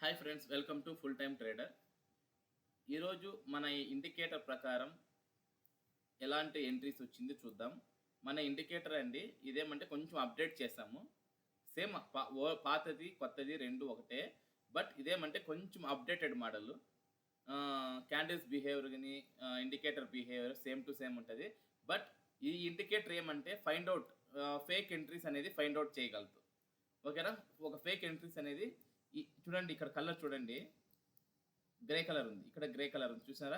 Hi friends, welcome to full time trader. ఈరోజు మన indicator ప్రకారం ఎలాంటి ఎంట్రీస్ వచ్చింది చూద్దాం. మన ఇండికేటర్ అండి ఇదేమంటే కొంచెం అప్డేట్ చేసాము. సేమ్ పాతది కొత్తది రెండు ఒకటే. బట్ ఇదేమంటే కొంచెం అప్డేటెడ్ మోడల్. క్యాండిల్స్ బిహేవియర్ కానీ indicator behaviour same to same ఉంటుంది. బట్ ఈ ఇండికేటర్ ఏమంటే ఫైండ్ అవుట్ ఫేక్ ఎంట్రీస్ అనేది ఫైండ్ అవుట్ చేయగలదు. ఓకేనా? ఒక ఫేక్ ఎంట్రీస్ అనేది చూడండి, ఇక్కడ కలర్ చూడండి, గ్రే కలర్ ఉంది, ఇక్కడ గ్రే కలర్ ఉంది, చూసారా?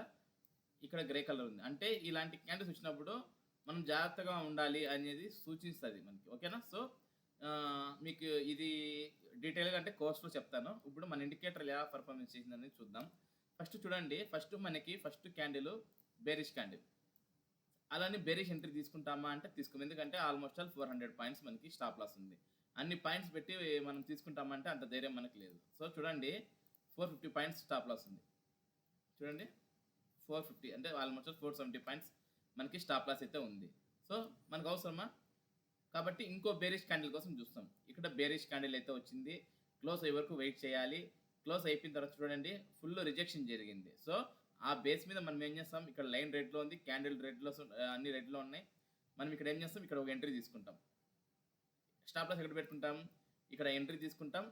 ఇక్కడ గ్రే కలర్ ఉంది అంటే ఇలాంటి క్యాండిల్స్ వచ్చినప్పుడు మనం జాగ్రత్తగా ఉండాలి అనేది సూచిస్తుంది మనకి. ఓకేనా? సో మీకు ఇది డీటెయిల్గా అంటే కోర్స్లో చెప్తాను. ఇప్పుడు మన ఇండికేటర్ ఎలా పర్ఫార్మెన్స్ చేసిందని చూద్దాం. ఫస్ట్ చూడండి, మనకి ఫస్ట్ క్యాండిల్ బేరిష్ క్యాండిల్. అలానే బేరిష్ ఎంట్రీ తీసుకుంటామా అంటే తీసుకుంటాం, ఎందుకంటే ఆల్మోస్ట్ ఆల్ 400 పాయింట్స్ మనకి స్టాప్ లాస్ ఉంది. అన్ని పాయింట్స్ పెట్టి మనం తీసుకుంటామంటే అంత ధైర్యం మనకు లేదు. సో చూడండి, 450 పాయింట్స్ స్టాప్ లాస్ ఉంది. చూడండి, 450 అంటే ఆల్మోస్ట్ 470 పాయింట్స్ మనకి స్టాప్ లాస్ అయితే ఉంది. సో మనకు అవసరమా? కాబట్టి ఇంకో బేరిష్ క్యాండిల్ కోసం చూస్తాం. ఇక్కడ బేరిష్ క్యాండిల్ అయితే వచ్చింది, క్లోజ్ అయ్యే వరకు వెయిట్ చేయాలి. క్లోజ్ అయిపోయిన తర్వాత చూడండి, ఫుల్ రిజెక్షన్ జరిగింది. సో ఆ బేస్ మీద మనం ఏం చేస్తాం, ఇక్కడ లైన్ రెడ్లో ఉంది, క్యాండిల్ రెడ్లో, అన్ని రెడ్లో ఉన్నాయి. మనం ఇక్కడ ఏం చేస్తాం, ఇక్కడ ఒక ఎంట్రీ తీసుకుంటాం. స్టాప్ లాస్ ఎక్కడ పెట్టుకుంటాం, ఇక్కడ ఎంట్రీ తీసుకుంటాం.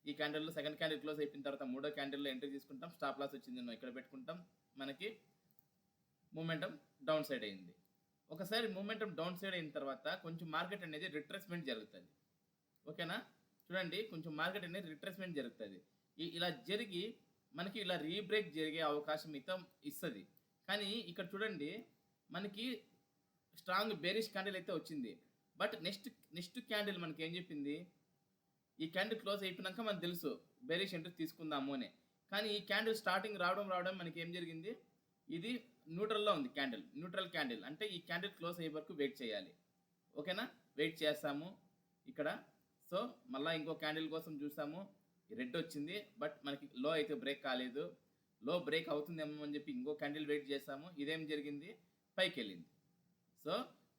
ఈ క్యాండిల్లో సెకండ్ క్యాండిల్ క్లోజ్ అయిపోయిన తర్వాత మూడో క్యాండిల్లో ఎంట్రీ తీసుకుంటాం. స్టాప్ లాస్ వచ్చింది ఇక్కడ పెట్టుకుంటాం. మనకి మూమెంటం డౌన్ సైడ్ అయింది. ఒకసారి మూమెంటం డౌన్ సైడ్ అయిన తర్వాత కొంచెం మార్కెట్ అనేది రిట్రేస్మెంట్ జరుగుతుంది. ఓకేనా? చూడండి, కొంచెం మార్కెట్ అనేది రిట్రేస్మెంట్ జరుగుతుంది. ఇలా జరిగి మనకి ఇలా రీబ్రేక్ జరిగే అవకాశం అయితే ఇస్తుంది. కానీ ఇక్కడ చూడండి, మనకి స్ట్రాంగ్ బేరిష్ క్యాండిల్ అయితే వచ్చింది. బట్ నెక్స్ట్ క్యాండిల్ మనకి ఏం చెప్పింది, ఈ క్యాండిల్ క్లోజ్ అయిపోయినాక మనకు తెలుసు బేరిష్ ఎంట్రీ తీసుకుందాము అని. కానీ ఈ క్యాండిల్ స్టార్టింగ్ రావడం మనకి ఏం జరిగింది, ఇది న్యూట్రల్లో ఉంది క్యాండిల్, న్యూట్రల్ క్యాండిల్ అంటే ఈ క్యాండిల్ క్లోజ్ అయ్యే వరకు వెయిట్ చేయాలి. ఓకేనా? వెయిట్ చేస్తాము ఇక్కడ. సో మళ్ళీ ఇంకో క్యాండిల్ కోసం చూసాము, రెడ్ వచ్చింది, బట్ మనకి లో అయితే బ్రేక్ కాలేదు. లో బ్రేక్ అవుతుందేమో అని చెప్పి ఇంకో క్యాండిల్ వెయిట్ చేసాము. ఇదేం జరిగింది, పైకి వెళ్ళింది. సో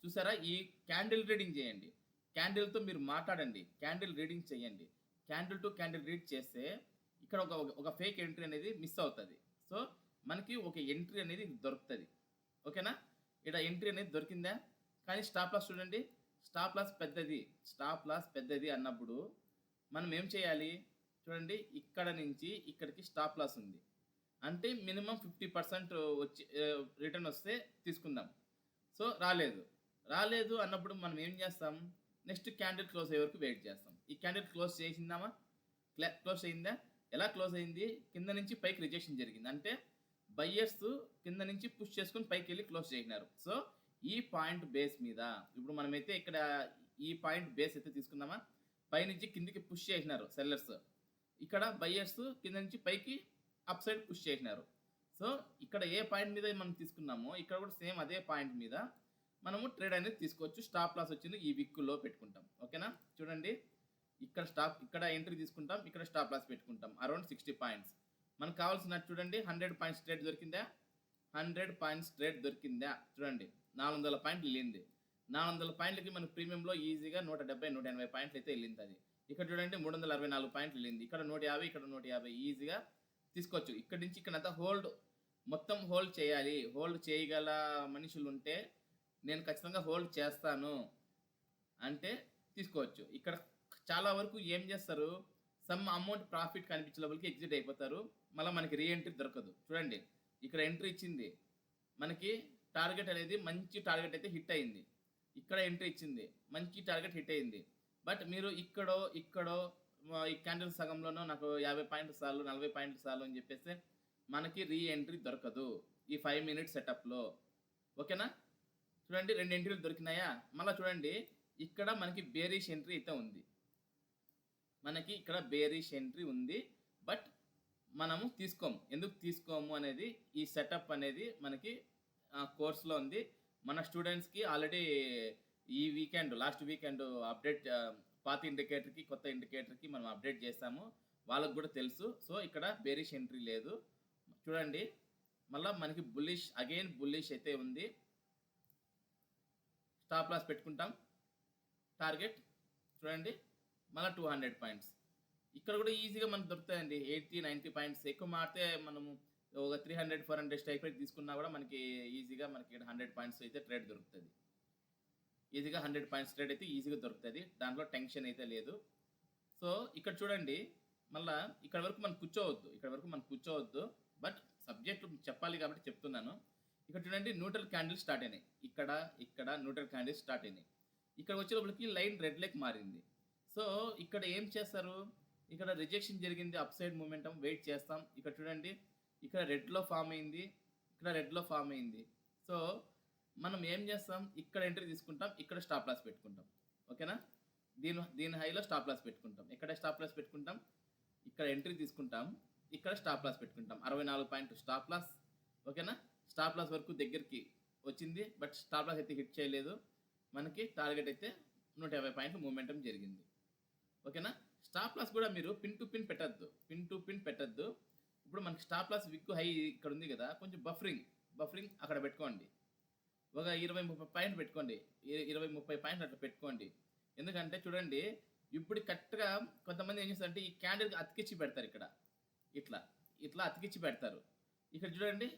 చూసారా, ఈ క్యాండిల్ రీడింగ్ చేయండి, క్యాండిల్తో మీరు మాట్లాడండి, క్యాండిల్ రీడింగ్ చేయండి. క్యాండిల్ టు క్యాండిల్ రీడ్ చేస్తే ఇక్కడ ఒక ఫేక్ ఎంట్రీ అనేది మిస్ అవుతుంది. సో మనకి ఒక ఎంట్రీ అనేది దొరుకుతుంది. ఓకేనా? ఇక్కడ ఎంట్రీ అనేది దొరికిందా? కానీ స్టాప్ లాస్ చూడండి, స్టాప్ లాస్ పెద్దది అన్నప్పుడు మనం ఏం చేయాలి చూడండి, ఇక్కడ నుంచి ఇక్కడికి స్టాప్ లాస్ ఉంది అంటే మినిమం 50% వచ్చి రిటర్న్ వస్తే తీసుకుందాం. సో రాలేదు అన్నప్పుడు మనం ఏం చేస్తాం, నెక్స్ట్ క్యాండిల్ క్లోజ్ అయ్యే వరకు వెయిట్ చేస్తాం. ఈ క్యాండిల్ క్లోజ్ చేసిందామా? క్లోజ్ అయిందా? ఎలా క్లోజ్ అయింది, కింద నుంచి పైకి రిజెక్షన్ జరిగింది అంటే బయ్యర్స్ కింద నుంచి పుష్ చేసుకుని పైకి వెళ్ళి క్లోజ్ చేసినారు. సో ఈ పాయింట్ బేస్ మీద ఇప్పుడు మనమైతే ఇక్కడ ఈ పాయింట్ బేస్ అయితే తీసుకున్నామా, పైనుంచి కిందికి పుష్ చేసినారు సెల్లర్స్, ఇక్కడ బయ్యర్స్ కింద నుంచి పైకి అప్ సైడ్ పుష్ చేసినారు. సో ఇక్కడ ఏ పాయింట్ మీద మనం తీసుకున్నామో ఇక్కడ కూడా సేమ్ అదే పాయింట్ మీద మనము ట్రేడ్ అనేది తీసుకోవచ్చు. స్టాప్ లాస్ వచ్చింది ఈ విక్కులో పెట్టుకుంటాం. ఓకేనా? చూడండి, ఇక్కడ ఎంట్రీ తీసుకుంటాం, ఇక్కడ స్టాప్ లాస్ పెట్టుకుంటాం అరౌండ్ 60 పాయింట్స్. మనకు కావాల్సినట్టు చూడండి, 100 పాయింట్స్ ట్రేడ్ దొరికిందా, 100 పాయింట్స్ ట్రేడ్ దొరికిందా? చూడండి, 400 పాయింట్లు వెళ్ళింది. 400 పాయింట్లకి మనకు ప్రీమియంలో ఈజీగా 170-180 పాయింట్లు అయితే వెళ్ళింది. అది ఇక్కడ చూడండి 364 పాయింట్లు వెళ్ళింది. ఇక్కడ 150, ఇక్కడ 150 ఈజీగా తీసుకోవచ్చు. ఇక్కడ నుంచి ఇక్కడంతా మొత్తం హోల్డ్ చేయాలి. హోల్డ్ చేయగల మనుషులు ఉంటే నేను ఖచ్చితంగా హోల్డ్ చేస్తాను అంటే తీసుకోవచ్చు. ఇక్కడ చాలా వరకు ఏం చేస్తారు, సమ్ అమౌంట్ ప్రాఫిట్ కనిపించే లోపలికి ఎగ్జిట్ అయిపోతారు, మళ్ళీ మనకి రీఎంట్రీ దొరకదు. చూడండి, ఇక్కడ ఎంట్రీ ఇచ్చింది, మనకి టార్గెట్ అనేది మంచి టార్గెట్ అయితే హిట్ అయింది. ఇక్కడ ఎంట్రీ ఇచ్చింది, మంచి టార్గెట్ హిట్ అయింది. బట్ మీరు ఇక్కడో ఈ క్యాండిల్ సగంలోనో నాకు 50 పాయింట్లు చాలు, 40 పాయింట్లు చాలు అని చెప్పేస్తే మనకి రీఎంట్రీ దొరకదు ఈ 5 మినిట్స్ సెటప్లో. ఓకేనా? చూడండి, 2 ఎంట్రీలు దొరికినాయా? మళ్ళీ చూడండి, ఇక్కడ మనకి బేరిష్ ఎంట్రీ అయితే ఉంది, మనకి ఇక్కడ బేరిష్ ఎంట్రీ ఉంది. బట్ మనము ఎందుకు తీసుకోము అనేది ఈ సెటప్ అనేది మనకి కోర్స్లో ఉంది. మన స్టూడెంట్స్కి ఆల్రెడీ లాస్ట్ వీకెండ్ అప్డేట్, పాత ఇండికేటర్కి కొత్త ఇండికేటర్కి మనం అప్డేట్ చేస్తాము, వాళ్ళకు కూడా తెలుసు. సో ఇక్కడ బేరిష్ ఎంట్రీ లేదు. చూడండి, మళ్ళీ మనకి బుల్లిష్ అయితే ఉంది. స్టాప్ లాస్ పెట్టుకుంటాం, టార్గెట్ చూడండి మళ్ళీ 200 పాయింట్స్. ఇక్కడ కూడా ఈజీగా మనకు దొరుకుతాయండి. 80, 90 పాయింట్స్ ఎక్కువ మారితే మనము ఒక 300, 400 స్ట్రైక్ రేట్ తీసుకున్నా కూడా మనకి ఈజీగా మనకి ఇక్కడ 100 పాయింట్స్ అయితే ట్రేడ్ దొరుకుతది. ఈజీగా 100 పాయింట్స్ ట్రేడ్ అయితే ఈజీగా దొరుకుతది. దాంట్లో టెన్షన్ అయితే లేదు. సో, ఇక్కడ చూడండి మళ్ళా ఇక్కడ వరకు మనం కూర్చోవద్దు. ఇక్కడ వరకు మనం కూర్చోవద్దు. బట్ సబ్జెక్ట్ చెప్పాలి కాబట్టి చెప్తున్నాను. ఇక్కడ చూడండి న్యూట్రల్ క్యాండిల్ స్టార్ట్ అయినాయి. ఇక్కడ న్యూట్రల్ క్యాండిల్ స్టార్ట్ అయినాయి. ఇక్కడ వచ్చేలోపలికి లైన్ రెడ్ లెక్ మారింది. సో, ఇక్కడ ఏం చేస్తారు? ఇక్కడ రిజెక్షన్ జరిగింది. అప్ సైడ్ మూమెంటం వెయిట్ చేస్తాం. ఇక్కడ చూడండి ఇక్కడ రెడ్‌లో ఫార్మ్ అయింది. ఇక్కడ రెడ్‌లో ఫార్మ్ అయింది. సో, మనం ఏం చేస్తాం? ఇక్కడ ఎంట్రీ తీసుకుంటాం. ఇక్కడ స్టాప్ లాస్ పెట్టుకుంటాం. ఓకేనా? దీని హైలో స్టాప్ లాస్ పెట్టుకుంటాం. ఎక్కడ స్టాప్ లాస్ పెట్టుకుంటాం? ఇక్కడ ఎంట్రీ తీసుకుంటాం. ఇక్కడ స్టాప్ లాస్ పెట్టుకుంటాం. 64 పాయింట్ స్టాప్ లాస్. ఓకేనా? స్టాప్ లాస్ వరకు దగ్గరికి వచ్చింది. బట్ స్టాప్ లాస్ అయితే హిట్ చేయలేదు. మనకి టార్గెట్ అయితే 150 పాయింట్లు మూమెంటం జరిగింది. ఓకేనా? స్టాప్ లాస్ కూడా మీరు పిన్ టు పిన్ పెట్టద్దు. పిన్ టు పిన్ పెట్టద్దు. ఇప్పుడు మనకి స్టాప్ లాస్ విక్ హై ఇక్కడ ఉంది కదా, కొంచెం బఫరింగ్ అక్కడ పెట్టుకోండి. ఒక 20-30 పాయింట్ పెట్టుకోండి. 20-30 పాయింట్లు అట్లా పెట్టుకోండి. ఎందుకంటే చూడండి ఇప్పుడు కరెక్ట్‌గా కొంతమంది ఏం చేస్తారంటే ఈ క్యాండిల్‌కి అతికిచ్చి పెడతారు ఇక్కడ. ఇట్లా అతికిచ్చి పెడతారు. ఇక్కడ చూడండి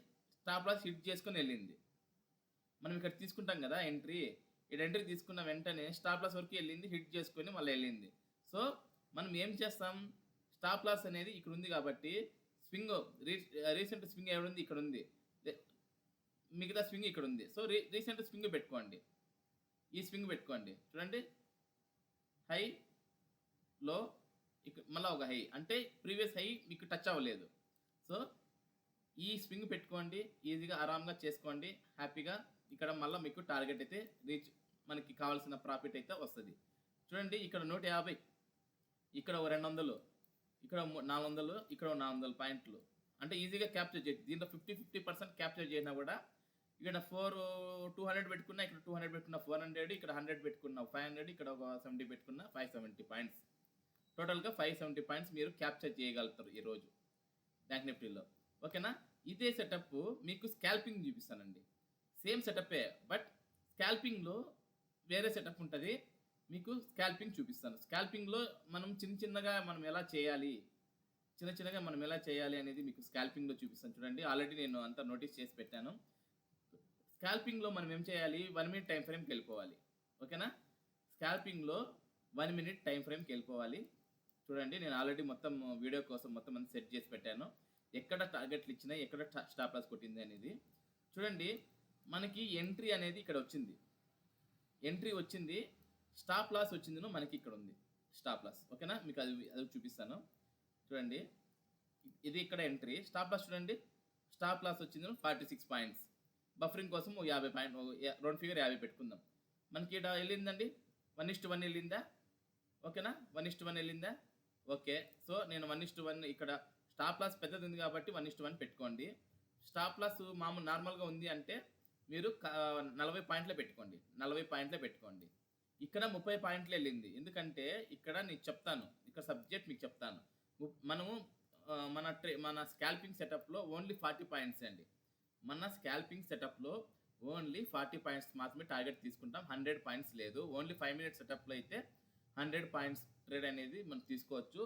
స్టాప్ లాస్ హిట్ చేసుకొని వెళ్ళింది. మనం ఇక్కడ తీసుకుంటాం కదా ఎంట్రీ. ఇక్కడ ఎంట్రీ తీసుకున్న వెంటనే స్టాప్ లాస్ వరకు వెళ్ళింది. హిట్ చేసుకొని మళ్ళీ వెళ్ళింది. సో, మనం ఏం చేస్తాం? స్టాప్ లాస్ అనేది ఇక్కడ ఉంది కాబట్టి స్వింగ్ రీసెంట్ స్వింగ్ ఎవరుంది? ఇక్కడ ఉంది. మిగతా స్వింగ్ ఇక్కడ ఉంది. సో, రీసెంట్ స్వింగ్ పెట్టుకోండి. ఈ స్వింగ్ పెట్టుకోండి. చూడండి హై, లో, మళ్ళీ ఒక హై. అంటే ప్రీవియస్ హై మీకు టచ్ అవ్వలేదు. సో, ఈ స్వింగ్ పెట్టుకోండి. ఈజీగా ఆరాంగా చేసుకోండి హ్యాపీగా. ఇక్కడ మళ్ళీ మీకు టార్గెట్ అయితే రీచ్ మనకి కావాల్సిన ప్రాఫిట్ అయితే వస్తుంది. చూడండి ఇక్కడ 150, ఇక్కడ 200, ఇక్కడ 400, ఇక్కడ 400 పాయింట్లు. అంటే ఈజీగా క్యాప్చర్ చేయొచ్చు. దీంట్లో 50% క్యాప్చర్ చేసినా కూడా ఇక్కడ 200 పెట్టుకున్నా, ఇక్కడ 200 పెట్టుకున్నా 400, ఇక్కడ 100 పెట్టుకున్నా 500, ఇక్కడ ఒక 70 పెట్టుకున్నా 570 పాయింట్స్. టోటల్గా 570 పాయింట్స్ మీరు క్యాప్చర్ చేయగలుగుతారు ఈరోజు బ్యాంక్ నిఫ్టీలో. ఓకేనా? ఇదే సెటప్ మీకు స్కాల్పింగ్ చూపిస్తానండి. సేమ్ సెటప్పే, బట్ స్కాల్పింగ్లో వేరే సెటప్ ఉంటుంది. మీకు స్కాల్పింగ్ చూపిస్తాను. స్కాల్పింగ్లో మనం చిన్నగా మనం ఎలా చేయాలి అనేది మీకు స్కాల్పింగ్లో చూపిస్తాను. చూడండి ఆల్రెడీ నేను అంతా నోటీస్ చేసి పెట్టాను. స్కాల్పింగ్లో మనం ఏం చేయాలి? 1 మినిట్ టైం ఫ్రేమ్కి వెళ్ళిపోవాలి. ఓకేనా? స్కాల్పింగ్లో 1 మినిట్ టైం ఫ్రేమ్కి వెళ్ళిపోవాలి. చూడండి నేను ఆల్రెడీ మొత్తం వీడియో కోసం మొత్తం అంతా సెట్ చేసి పెట్టాను. ఎక్కడ టార్గెట్లు ఇచ్చినాయి, ఎక్కడ స్టాప్ లాస్ కొట్టింది అనేది. చూడండి మనకి ఎంట్రీ అనేది ఇక్కడ వచ్చింది. ఎంట్రీ వచ్చింది, స్టాప్ లాస్ వచ్చింది మనకి ఇక్కడ ఉంది స్టాప్ లాస్. ఓకేనా? మీకు అది చూపిస్తాను. చూడండి ఇది ఇక్కడ ఎంట్రీ. స్టాప్ లాస్ చూడండి. స్టాప్ లాస్ వచ్చింది 46 పాయింట్స్. బఫరింగ్ కోసం 50 పాయింట్, రౌండ్ ఫిగర్ 50 పెట్టుకుందాం. మనకి ఇక్కడ వెళ్ళిందండి 1:1 వెళ్ళిందా? ఓకేనా? 1:1 వెళ్ళిందా? ఓకే. సో, నేను 1:1 ఇక్కడ స్టాప్ లాస్ పెద్దది ఉంది కాబట్టి 1:1 పెట్టుకోండి. స్టాప్ లాస్ మామూలు నార్మల్గా ఉంది అంటే మీరు 40 పాయింట్లే పెట్టుకోండి. 40 పాయింట్లే పెట్టుకోండి. ఇక్కడ 30 పాయింట్లు వెళ్ళింది. ఎందుకంటే ఇక్కడ నేను చెప్తాను, ఇక్కడ సబ్జెక్ట్ మీకు చెప్తాను. మనము మన స్కాల్పింగ్ సెటప్లో ఓన్లీ 40 పాయింట్స్ అండి. మన స్కాల్పింగ్ సెటప్లో ఓన్లీ 40 పాయింట్స్ మాత్రమే టార్గెట్ తీసుకుంటాం. 100 పాయింట్స్ లేదు. ఓన్లీ 5 మినిట్స్ సెటప్లో అయితే 100 పాయింట్స్ ట్రేడ్ అనేది మనం తీసుకోవచ్చు.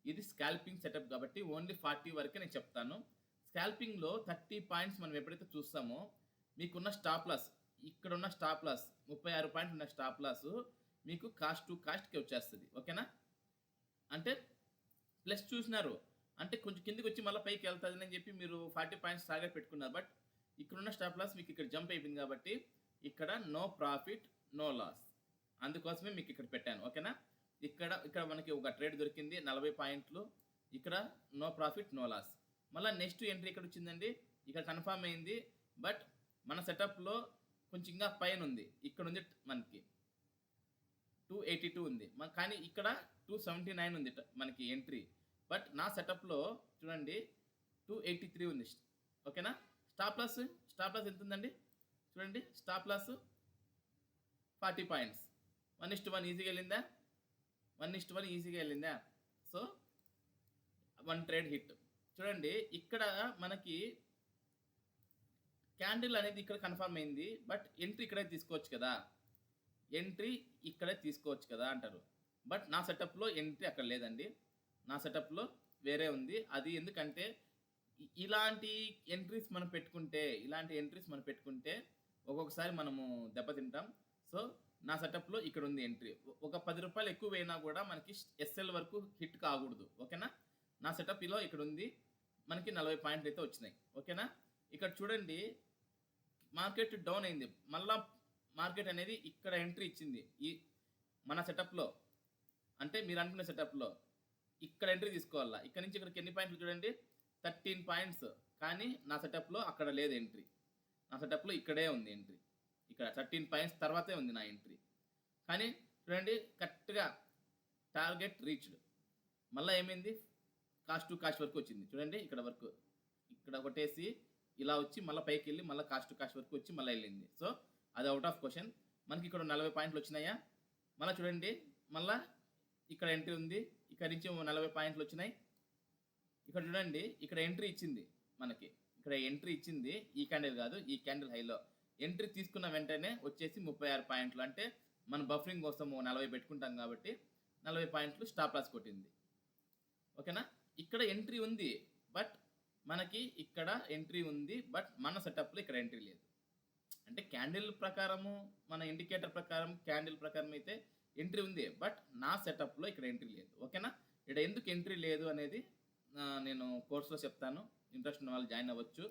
ఇది స్కాల్పింగ్ సెటప్ కాబట్టి ఓన్లీ 40 వరకే నేను చెప్తాను. స్కాల్పింగ్లో 30 పాయింట్స్ మనం ఎప్పుడైతే చూస్తామో మీకున్న స్టాప్ లాస్, ఇక్కడ ఉన్న స్టాప్ లాస్ 36 పాయింట్ ఉన్న స్టాప్ లాస్ మీకు కాస్ట్ టు కాస్ట్కి వచ్చేస్తుంది. ఓకేనా? అంటే ప్లస్ చూసినారు అంటే కొంచెం కిందికి వచ్చి మళ్ళీ పైకి వెళ్తుంది అని చెప్పి మీరు 40 పాయింట్స్ టార్గెట్ పెట్టుకున్నారు. బట్ ఇక్కడున్న స్టాప్ లాస్ మీకు ఇక్కడ జంప్ అయిపోయింది కాబట్టి ఇక్కడ నో ప్రాఫిట్ నో లాస్. అందుకోసమే మీకు ఇక్కడ పెట్టాను. ఓకేనా? ఇక్కడ మనకి ఒక ట్రేడ్ దొరికింది 40 పాయింట్లు. ఇక్కడ నో ప్రాఫిట్ నో లాస్. మళ్ళీ నెక్స్ట్ ఎంట్రీ ఇక్కడ వచ్చిందండి. ఇక్కడ కన్ఫర్మ్ అయింది. బట్ మన సెటప్లో కొంచెం ఇంకా పైన ఉంది. ఇక్కడ ఉంది మనకి 282 ఉంది. కానీ ఇక్కడ 279 ఉంది మనకి ఎంట్రీ. బట్ నా సెటప్లో చూడండి 283 ఉంది. ఓకేనా? స్టాప్ లాస్ ఎంత ఉందండి? చూడండి స్టాప్ లాస్ 40 పాయింట్స్. 1:1 ఈజీగా వెళ్ళిందా? 1:1 ఈజీగా వెళ్ళిందా? So 1 trade hit. చూడండి ఇక్కడ మనకి క్యాండిల్ అనేది ఇక్కడ కన్ఫర్మ్ అయింది. బట్ ఎంట్రీ ఇక్కడే తీసుకోవచ్చు కదా అంటారు. బట్ నా సెటప్లో ఎంట్రీ అక్కడ లేదండి. నా సెటప్‌లో వేరే ఉంది. అది ఎందుకంటే ఇలాంటి ఎంట్రీస్ మనం పెట్టుకుంటే ఒక్కొక్కసారి మనము దెబ్బతింటాం. సో, నా సెటప్‌లో ఇక్కడుంది ఎంట్రీ. ఒక రూ. 10 ఎక్కువ వేయినా గూడా మనకి ఎస్ఎల్ వరకు హిట్ కాగూడదు. ఓకేనా? నా సెటప్‌లో ఇక్కడుంది. మనకి 40 పాయింట్లయితే వచ్చినాయి. ఓకేనా? ఇక్కడ చూడండి మార్కెట్ డౌన్ అయింది. మళ్ళా మార్కెట్ అనేది ఇక్కడ ఎంట్రీ ఇచ్చింది. మన సెటప్‌లో అంటే మీరనుకునే సెటప్‌లో ఇక్కడ ఎంట్రీ తీసుకోవాలా. ఇక్కడి నుంచి ఇక్కడికి ఎన్ని పాయింట్లు చూడండి 13 పాయింట్స్. కానీ నా సెటప్‌లో అక్కడ లేదు ఎంట్రీ. నా సెటప్‌లో ఇక్కడే ఉంది ఎంట్రీ. ఇక్కడ 13 పాయింట్స్ తర్వాతే ఉంది నా ఎంట్రీ. కానీ చూడండి కరెక్ట్‌గా టార్గెట్ రీచ్డ్. మళ్ళా ఏమైంది కాస్ట్ టు కాస్ట్ వరకు వచ్చింది. చూడండి ఇక్కడ వరకు. ఇక్కడ కొట్టేసి ఇలా వచ్చి మళ్ళా పైకెళ్ళి మళ్ళా కాస్ట్ టు కాస్ట్ వరకు వచ్చి మళ్ళా ఎళ్ళింది. సో, అది ఔట్ ఆఫ్ క్వెషన్. మనకి ఇక్కడ 40 పాయింట్లు వచ్చినాయా? మళ్ళా చూడండి మళ్ళా ఇక్కడ ఎంట్రీ ఉంది. ఇక్కడి నుంచి 40 పాయింట్లు వచ్చినాయి. ఇక్కడ చూడండి ఇక్కడ ఎంట్రీ ఇచ్చింది మనకి. ఇక్కడ ఎంట్రీ ఇచ్చింది ఈ క్యాండిల్ కాదు, ఈ క్యాండిల్ హైలో. ఎంట్రీ తీసుకున్న వెంటనే వచ్చేసి 36 పాయింట్లు. అంటే మనం బఫరింగ్ కోసం 40 పెట్టుకుంటాం కాబట్టి 40 పాయింట్లు స్టాప్ లాస్ కొట్టింది. ఓకేనా? ఇక్కడ ఎంట్రీ ఉంది. బట్ మనకి ఇక్కడ ఎంట్రీ ఉంది. బట్ మన సెటప్‌లో ఇక్కడ ఎంట్రీ లేదు. అంటే క్యాండిల్ ప్రకారము మన ఇండికేటర్ ప్రకారం క్యాండిల్ ప్రకారం అయితే ఎంట్రీ ఉంది. బట్ నా సెటప్‌లో ఇక్కడ ఎంట్రీ లేదు. ఓకేనా? ఇక్కడ ఎందుకు ఎంట్రీ లేదు అనేది నేను కోర్స్‌లో చెప్తాను. ఇంట్రెస్ట్ ఉన్న వాళ్ళు జాయిన్ అవ్వచ్చు.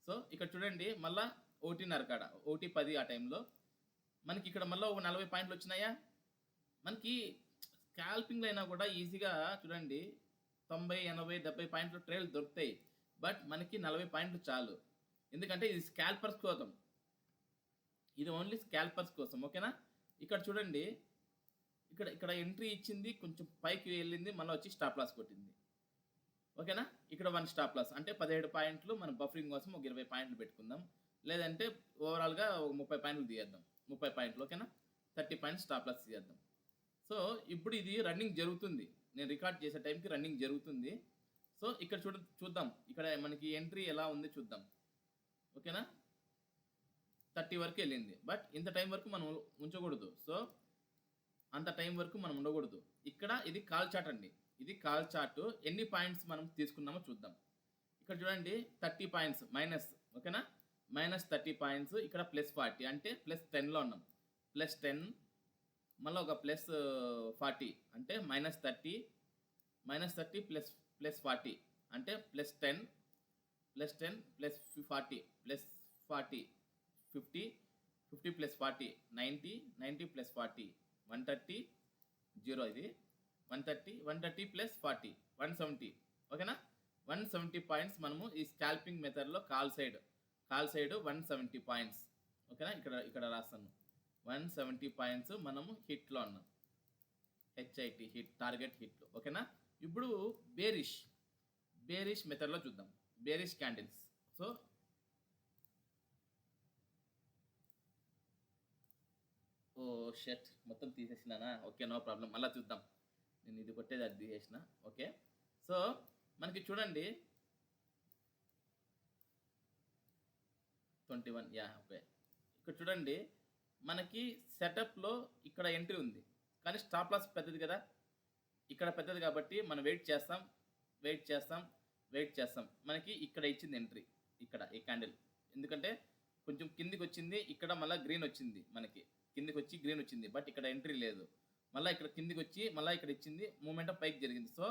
సో, ఇక్కడ చూడండి మళ్ళా 1:30 కాడ 1:10 ఆ టైంలో మనకి ఇక్కడ మళ్ళా ఒక 40 పాయింట్లు వచ్చినాయా? మనకి స్కాల్పింగ్‌లో అయినా కూడా ఈజీగా చూడండి 90, 80, 70 పాయింట్లు ట్రేడ్‌లు దొరుకుతాయి. బట్ మనకి 40 పాయింట్లు చాలు. ఎందుకంటే ఇది స్కాల్పర్స్ కోసం. ఇది ఓన్లీ స్కాల్పర్స్ కోసం. ఓకేనా? ఇక్కడ చూడండి ఇక్కడ ఎంట్రీ ఇచ్చింది. కొంచెం పైకి వెళ్ళింది. మళ్ళా వచ్చి స్టాప్ లాస్ కొట్టింది. ఓకేనా? ఇక్కడ 1 స్టాప్ లాస్. అంటే 17 పాయింట్లు మనం బఫరింగ్ కోసం ఒక 20 పాయింట్లు పెట్టుకుందాం. లేదంటే ఓవరాల్‌గా ఒక 30 పాయింట్లు తీయేద్దాం. 30 పాయింట్లు ఓకేనా? 30 పాయింట్స్ స్టాప్ లాస్ తీసేద్దాం. సో, ఇప్పుడు ఇది రన్నింగ్ జరుగుతుంది. నేను రికార్డ్ చేసే టైంకి రన్నింగ్ జరుగుతుంది. సో, ఇక్కడ చూద్దాం. ఇక్కడ మనకి ఎంట్రీ ఎలా ఉంది చూద్దాం. ఓకేనా? 30 వరకు వెళ్ళింది. బట్ ఇంత టైం వరకు మనం ఉంచకూడదు. సో, అంత టైం వరకు మనం ఉండకూడదు. ఇక్కడ ఇది కాల్ చార్ట్ అండి. ఇది కాల్ చార్ట్. ఎన్ని పాయింట్స్ మనం తీసుకున్నామో చూద్దాం. ఇక్కడ చూడండి 30 పాయింట్స్ మైనస్. ఓకేనా? -30 పాయింట్స్. ఇక్కడ +40 అంటే +10లో ఉన్నాం. +10 మళ్ళీ ఒక +40 అంటే -30 +40 అంటే +10 +40 +40 50 50 +40 90 90 +40 130 0 ఇది 130 +40 170. ఓకేనా? 170 పాయింట్స్ మనము ఈ స్కాల్పింగ్ మెథడ్లో కాల్ సైడ్ 170 పాయింట్స్. ఓకేనా? ఇక్కడ రాస్తాను 170 పాయింట్స్ మనము హిట్లో ఉన్నాం. HIT హిట్ టార్గెట్ హిట్లు. ఓకేనా? ఇప్పుడు బేరిష్ మెథడ్లో చూద్దాం. Bearish candles. సో, ఓ షట్ మొత్తం తీసేసినానా? Okay, no problem. మళ్ళీ చూద్దాం. నేను ఇది కొట్టేది అది తీసేసిన. ఓకే. సో, మనకి చూడండి 21 ఓకే. ఇక్కడ చూడండి మనకి సెటప్‌లో ఇక్కడ ఎంట్రీ ఉంది. కానీ స్టాప్ లాస్ పెద్దది కదా! ఇక్కడ పెద్దది కాబట్టి మనం వెయిట్ చేస్తాం. మనకి ఇక్కడ ఇచ్చింది ఎంట్రీ. ఇక్కడ ఈ క్యాండిల్. ఎందుకంటే కొంచెం కిందికి వచ్చింది. ఇక్కడ మళ్ళా గ్రీన్ వచ్చింది మనకి. కిందికి వచ్చి గ్రీన్ వచ్చింది. బట్ ఇక్కడ ఎంట్రీ లేదు. మళ్ళా ఇక్కడ కిందికి వచ్చి మళ్ళా ఇక్కడ ఇచ్చింది. మూవ్‌మెంటం పైకి జరిగింది. సో,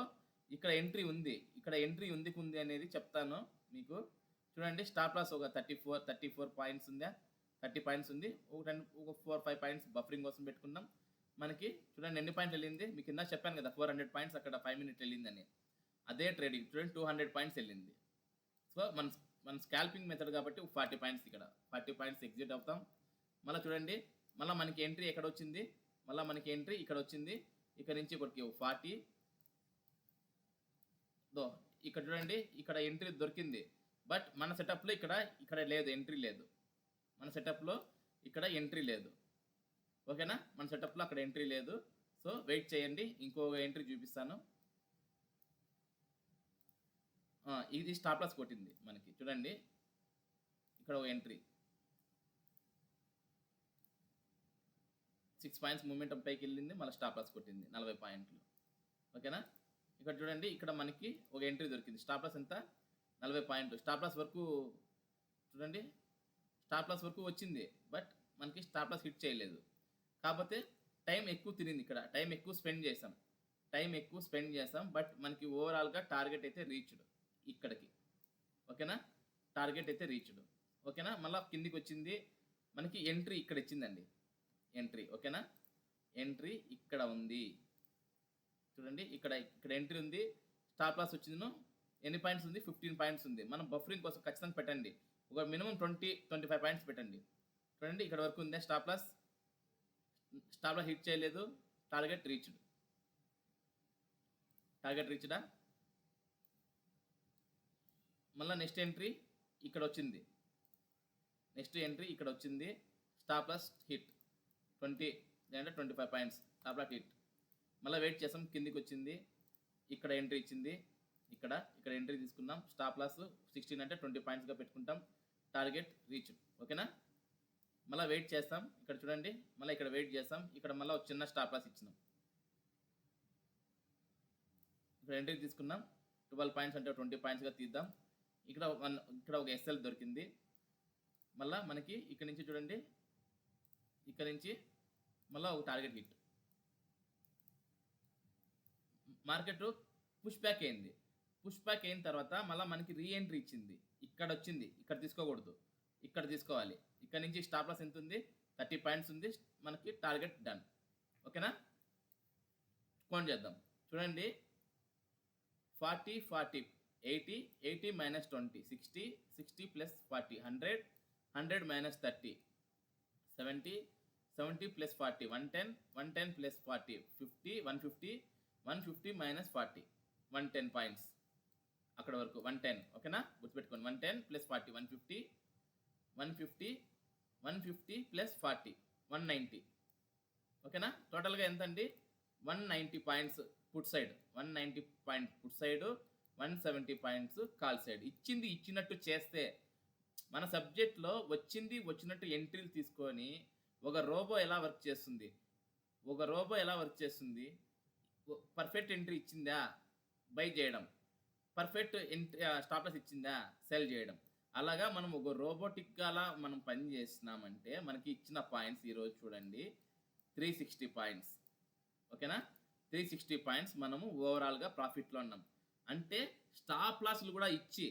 ఇక్కడ ఎంట్రీ ఉంది. ఇక్కడ ఎంట్రీ ఉంది అనేది చెప్తాను మీకు. చూడండి స్టాప్ లాస్ ఒక 34 పాయింట్స్ ఉందా? 30 పాయింట్స్ ఉంది. ఒక 4, 5 పాయింట్స్ బఫరింగ్ కోసం పెట్టుకున్నాం. మనకి చూడండి ఎన్ని పాయింట్లు వెళ్ళింది? మీకు ఇందాక చెప్పాను కదా 400 పాయింట్స్ అక్కడ 5 మినిట్ వెళ్ళిందని. అదే ట్రేడింగ్ చూడండి 200 పాయింట్స్ వెళ్ళింది. సో, మన స్కాల్పింగ్ మెథడ్ కాబట్టి 40 పాయింట్స్ ఇక్కడ 40 పాయింట్స్ ఎగ్జిట్ అవుతాం. మళ్ళీ చూడండి మళ్ళీ మనకి ఎంట్రీ ఎక్కడ వచ్చింది? మళ్ళీ మనకి ఎంట్రీ ఇక్కడ వచ్చింది. ఇక్కడ నుంచి ఇక్కడికి 40 ఇక్కడ చూడండి ఇక్కడ ఎంట్రీ దొరికింది. బట్ మన సెటప్‌లో ఇక్కడ లేదు, ఎంట్రీ లేదు. మన సెటప్‌లో ఇక్కడ ఎంట్రీ లేదు. ఓకేనా? మన సెటప్‌లో అక్కడ ఎంట్రీ లేదు. సో, వెయిట్ చేయండి. ఇంకో ఎంట్రీ చూపిస్తాను. ఇది స్టాప్ లాస్ కొట్టింది మనకి. చూడండి ఇక్కడ ఒక ఎంట్రీ 6 పాయింట్స్ మూవ్‌మెంటం పైకి వెళ్ళింది. మళ్ళీ స్టాప్ లాస్ కొట్టింది 40 పాయింట్లు. ఓకేనా? ఇక్కడ చూడండి, ఇక్కడ మనకి ఒక ఎంట్రీ దొరికింది. స్టాప్ లాస్ ఎంత? 40 పాయింట్లు. స్టాప్ లాస్ వరకు చూడండి, స్టాప్ లాస్ వరకు వచ్చింది. బట్ మనకి స్టాప్ లాస్ హిట్ చేయలేదు. కాకపోతే టైం ఎక్కువ తిరిగింది. ఇక్కడ టైం ఎక్కువ స్పెండ్ చేసాం. బట్ మనకి ఓవరాల్గా టార్గెట్ అయితే రీచ్డ్ ఇక్కడికి. ఓకేనా? టార్గెట్ అయితే రీచ్డ్. ఓకేనా? మళ్ళీ కిందికి వచ్చింది. మనకి ఎంట్రీ ఇక్కడ ఇచ్చిందండి. ఎంట్రీ. ఓకేనా? ఎంట్రీ ఇక్కడ ఉంది చూడండి. ఇక్కడ ఎంట్రీ ఉంది. స్టాప్ లాస్ వచ్చింది. ఎన్ని పాయింట్స్ ఉంది? 15 పాయింట్స్ ఉంది. మనం బఫరింగ్ కోసం ఖచ్చితంగా పెట్టండి. ఒక మినిమం 20-25 పాయింట్స్ పెట్టండి. చూడండి, ఇక్కడ వరకు ఉంది stop loss. Stop loss hit చేయలేదు. Target reached. టార్గెట్ రీచ్డా? మళ్ళీ నెక్స్ట్ ఎంట్రీ ఇక్కడ వచ్చింది. స్టాప్ లాస్ హిట్ 20 లేదా 25 పాయింట్స్. Stop loss hit. మళ్ళీ వెయిట్ చేసాం. కిందికి వచ్చింది. ఇక్కడ ఎంట్రీ ఇచ్చింది. ఇక్కడ ఎంట్రీ తీసుకున్నాం. స్టాప్ లాస్ 16 అంటే 20 పాయింట్స్గా పెట్టుకుంటాం. Target reach. ఓకేనా? మళ్ళీ వెయిట్ చేస్తాం. ఇక్కడ చూడండి, మళ్ళీ ఇక్కడ వెయిట్ చేస్తాం. ఇక్కడ మళ్ళీ ఒక చిన్న స్టాప్ లాస్ ఇచ్చినాం. ఇక్కడ ఎంట్రీ తీసుకున్నాం. 12 పాయింట్స్ అంటే 20 పాయింట్స్గా తీద్దాం. ఇక్కడ ఒక ఎస్ఎల్ దొరికింది. మళ్ళీ మనకి ఇక్కడ నుంచి చూడండి, ఇక్కడ నుంచి మళ్ళీ ఒక target hit. Market push back అయింది. పుష్ బ్యాక్ అయిన తర్వాత మళ్ళీ మనకి రీఎంట్రీ ఇచ్చింది. ఇక్కడ వచ్చింది. ఇక్కడ తీసుకోకూడదు, ఇక్కడ తీసుకోవాలి. ఇక్కడ నుంచి స్టాప్ లాస్ ఎంత ఉంది? 30 పాయింట్స్ ఉంది. మనకి టార్గెట్ డన్. ఓకేనా? కౌంట్ చేద్దాం. చూడండి, 40 40 80 80 - 20 60 60 + 40 100 100 - 30 70 70 + 40 110 110 + 40 50 150 150 - 40 110 పాయింట్స్. అక్కడ వరకు 110. ఓకేనా? గుర్తుపెట్టుకోండి. 110 + 40 150 150 150 + 40 190. ఓకేనా? టోటల్గా ఎంత అండి? 190 points put side, 190 point put side, 170 points call side. ఇచ్చినట్టు చేస్తే మన సబ్జెక్ట్లో వచ్చినట్టు ఎంట్రీలు తీసుకొని ఒక రోబో ఎలా వర్క్ చేస్తుంది? పర్ఫెక్ట్ ఎంట్రీ ఇచ్చిందా? బై చేయడం. పర్ఫెక్ట్ ఎంట్రీ స్టాప్ లాస్ ఇచ్చిందా? సెల్ చేయడం. అలాగా మనం ఒక రోబోటిక్గా మనం పని చేస్తున్నామంటే మనకి ఇచ్చిన పాయింట్స్ ఈరోజు చూడండి 360 పాయింట్స్. ఓకేనా? 360 పాయింట్స్ మనము ఓవరాల్గా ప్రాఫిట్లో ఉన్నాం. అంటే స్టాప్ లాస్లు కూడా ఇచ్చి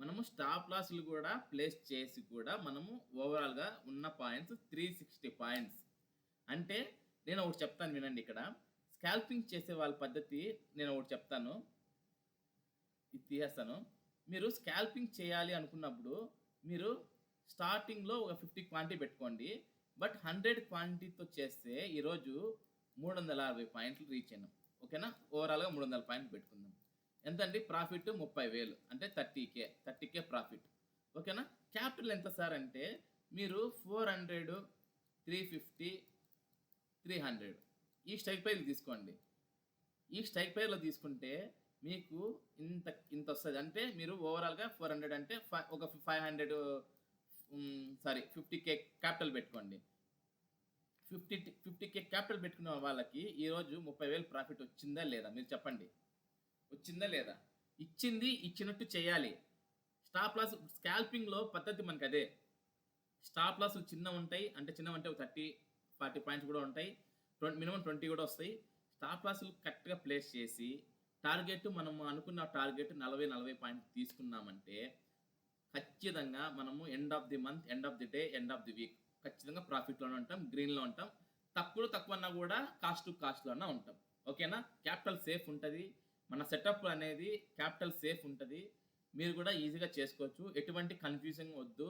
మనము స్టాప్ లాస్లు కూడా ప్లేస్ చేసి కూడా మనము ఓవరాల్గా ఉన్న పాయింట్స్ 360 పాయింట్స్. అంటే నేను ఒకటి చెప్తాను వినండి. ఇక్కడ స్కాల్పింగ్ చేసే వాళ్ళ పద్ధతి నేను ఒకటి చెప్తాను, ఇది తీసేస్తాను. మీరు స్కాల్పింగ్ చేయాలి అనుకున్నప్పుడు మీరు స్టార్టింగ్లో ఒక 50 క్వాంటిటీ పెట్టుకోండి. బట్ 100 క్వాంటిటీతో చేస్తే ఈరోజు 360 పాయింట్లు రీచ్ అయినాం. ఓకేనా? ఓవరాల్గా 300 పాయింట్లు పెట్టుకుందాం. ఎంతండి? ప్రాఫిట్ 30,000 అంటే 30K ప్రాఫిట్. ఓకేనా? క్యాపిటల్ ఎంత సార్ అంటే మీరు 400 350 300 ఈ స్ట్రైక్ ప్రైస్లు తీసుకోండి. ఈ స్ట్రైక్ ప్రైస్లో తీసుకుంటే మీకు ఇంత వస్తుంది. అంటే మీరు ఓవరాల్గా 400 అంటే ఒక 50K క్యాపిటల్ పెట్టుకోండి. 50K క్యాపిటల్ పెట్టుకున్న వాళ్ళకి ఈరోజు 30,000 ప్రాఫిట్ వచ్చిందా లేదా? మీరు చెప్పండి. వచ్చిందా లేదా? ఇచ్చినట్టు చేయాలి. స్టాప్ లాస్ స్కాల్పింగ్లో పద్ధతి మనకు అదే. స్టాప్ లాస్ చిన్నవి ఉంటాయి. అంటే ఒక 30-40 పాయింట్స్ కూడా ఉంటాయి. మినిమం 20 కూడా వస్తాయి. స్టాప్ లాస్లు కరెక్ట్గా ప్లేస్ చేసి టార్గెట్ మనం అనుకున్న టార్గెట్ 40 పాయింట్ తీసుకున్నామంటే ఖచ్చితంగా మనము end of the month, end of the day, end of the week ఖచ్చితంగా ప్రాఫిట్లోనే ఉంటాం, గ్రీన్లో ఉంటాం. తక్కువ అన్నా కూడా కాస్ట్లోనే ఉంటాం. ఓకేనా? క్యాపిటల్ సేఫ్ ఉంటుంది. మన సెటప్ అనేది క్యాపిటల్ సేఫ్ ఉంటుంది. మీరు కూడా ఈజీగా చేసుకోవచ్చు. ఎటువంటి కన్ఫ్యూజన్ వద్దు.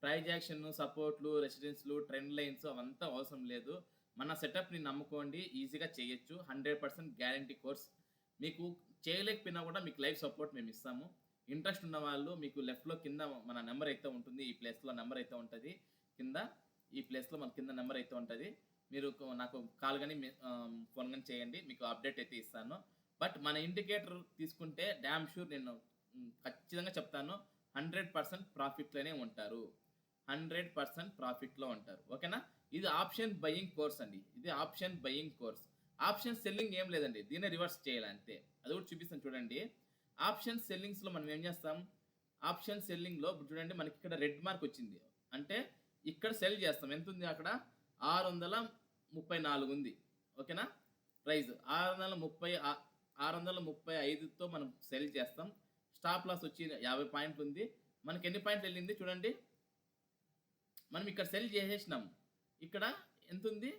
ప్రైజ్ యాక్షన్, సపోర్ట్లు, రెసిడెన్స్లు, ట్రెండ్ లైన్స్ అవంతా అవసరం లేదు. మన సెటప్ని నమ్ముకోండి, ఈజీగా చేయొచ్చు. 100% గ్యారంటీ కోర్స్. మీకు చేయలేకపోయినా కూడా మీకు లైవ్ సపోర్ట్ మేము ఇస్తాము. ఇంట్రెస్ట్ ఉన్న వాళ్ళు మీకు లెఫ్ట్లో కింద మన నెంబర్ అయితే ఉంటుంది. ఈ ప్లేస్లో నెంబర్ అయితే ఉంటుంది. ఈ ప్లేస్లో మన కింద నెంబర్ అయితే ఉంటుంది. మీరు నాకు కాల్ కానీ ఫోన్ కానీ చేయండి, మీకు అప్డేట్ అయితే ఇస్తాను. బట్ మన ఇండికేటర్ తీసుకుంటే డ్యామ్ షూర్ నేను ఖచ్చితంగా చెప్తాను, 100% ప్రాఫిట్లోనే ఉంటారు. 100% ప్రాఫిట్లో ఉంటారు. ఓకేనా? ఇది ఆప్షన్ బయింగ్ కోర్స్ అండి. ఇది option buying course. Option selling ఏం లేదండి. దీన్నే రివర్స్ చేయాలి అంతే. అది కూడా చూపిస్తాను చూడండి. ఆప్షన్ సెల్లింగ్స్‌లో మనం ఏం చేస్తాం? ఆప్షన్ సెల్లింగ్‌లో ఇప్పుడు చూడండి మనకిక్కడ రెడ్ మార్క్ వచ్చింది. అంటే ఇక్కడ సెల్ చేస్తాం. ఎంతుంది అక్కడ? 634 ఉంది. ఓకేనా? ప్రైస్ 630 635తో మనం సెల్ చేస్తాం. స్టాప్ లాస్ వచ్చి 50 పాయింట్లు ఉంది. మనకి ఎన్ని పాయింట్లు ఎళ్ళింది చూడండి. మనం ఇక్కడ సెల్ చేసేసినాం. ఇక్కడ ఎంతుంది?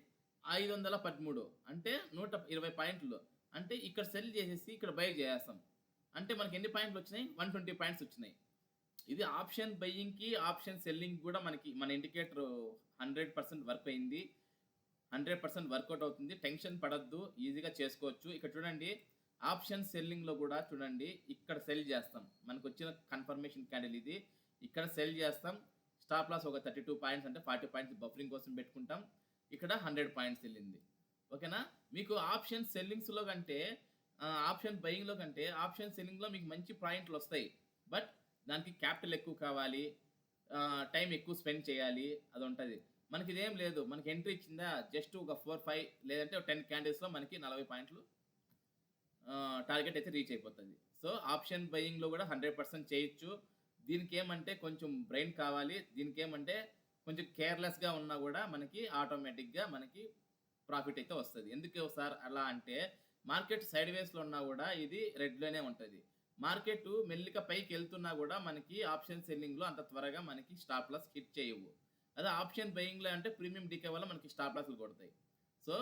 513 అంటే 120 పాయింట్లు. అంటే ఇక్కడ సెల్ చేసేసి ఇక్కడ బై చేసేస్తాం. అంటే మనకి ఎన్ని పాయింట్లు వచ్చినాయి? 120 పాయింట్స్ వచ్చినాయి. ఇది ఆప్షన్ బయింగ్‌కి, ఆప్షన్ సెల్లింగ్ కూడా మనకి మన ఇండికేటర్ 100% వర్క్ అయింది. 100% వర్కౌట్ అవుతుంది. టెన్షన్ పడొద్దు. ఈజీగా చేసుకోవచ్చు. ఇక్కడ చూడండి ఆప్షన్ సెల్లింగ్‌లో కూడా చూడండి ఇక్కడ సెల్ చేస్తాం. మనకొచ్చిన కన్ఫర్మేషన్ క్యాండిల్ ఇది. ఇక్కడ సెల్ చేస్తాం. స్టాప్ లాస్ ఒక 32 పాయింట్స్ అంటే 40 పాయింట్స్ బఫరింగ్ కోసం పెట్టుకుంటాం. ఇక్కడ 100 పాయింట్స్ ఎళ్ళింది. ఓకేనా? మీకు ఆప్షన్ సెల్లింగ్స్‌లో కంటే ఆప్షన్ బయింగ్‌లో కంటే ఆప్షన్ సెల్లింగ్‌లో మీకు మంచి పాయింట్‌లొస్తాయి. బట్ దానికి క్యాపిటల్ ఎక్కువ కావాలి. టైం ఎక్కువ స్పెండ్ చేయాలి. అదుంటది. మనకిదేం లేదు. మనకి ఎంట్రీ ఇచ్చిందా జస్ట్ ఒక 4, 5 లేదంటే ఒక 10 క్యాండిల్స్‌లో మనకి 40 పాయింట్లు టార్గెట్ అయితే రీచ్ అయిపోతది. సో, ఆప్షన్ బయింగ్‌లో కూడా 100% చేయొచ్చు. దీనికేమంటే కొంచెం బ్రెయిన్ కావాలి. దీనికేమంటే కొంచెం కేర్‌లెస్‌గా ఉన్నా కూడా మనకి ఆటోమేటిక్‌గా మనకి ప్రాఫిట్ అయితే వస్తది. ఎందుకు సార్ అలా అంటే మార్కెట్ సైడ్ వేస్‌లో ఉన్నా కూడా ఇది రెడ్‌లోనే ఉంటది. మార్కెట్ మెల్లిగా పైకెళ్తున్నా కూడా మనకి ఆప్షన్ సెల్లింగ్‌లో అంత త్వరగా మనకి స్టాప్ లాస్ హిట్ చేయవు. అదే ఆప్షన్ బయింగ్‌లో అంటే ప్రీమియం డీకే వల్ల మనకి స్టాప్ లాస్‌లు కొడతాయి. సో,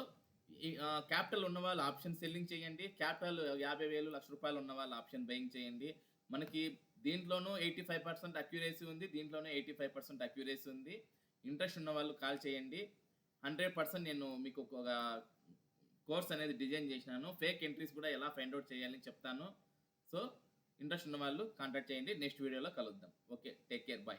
క్యాపిటల్ ఉన్నవాళ్ళు ఆప్షన్ సెల్లింగ్ చేయండి. క్యాపిటల్ 50,000, ₹1,00,000 ఉన్నవాళ్ళు ఆప్షన్ బయింగ్ చేయండి. మనకి దీంట్లోనూ 85% అక్యురసీ ఉంది. దీంట్లోనూ 85% అక్యురసీ ఉంది. ఇంట్రెస్ట్ ఉన్నవాళ్ళు కాల్ చేయండి. 100% నేను మీకు ఒక కోర్స్ అనేది డిజైన్ చేసినాను. ఫేక్ ఎంట్రీస్ కూడా ఎలా ఫైండ్ ఔట్ చేయాలని చెప్తాను. సో, ఇంట్రెస్ట్ ఉన్నవాళ్ళు కాంటాక్ట్ చేయండి. నెక్స్ట్ వీడియోలో కలుద్దాం. ఓకే. Take care. బై.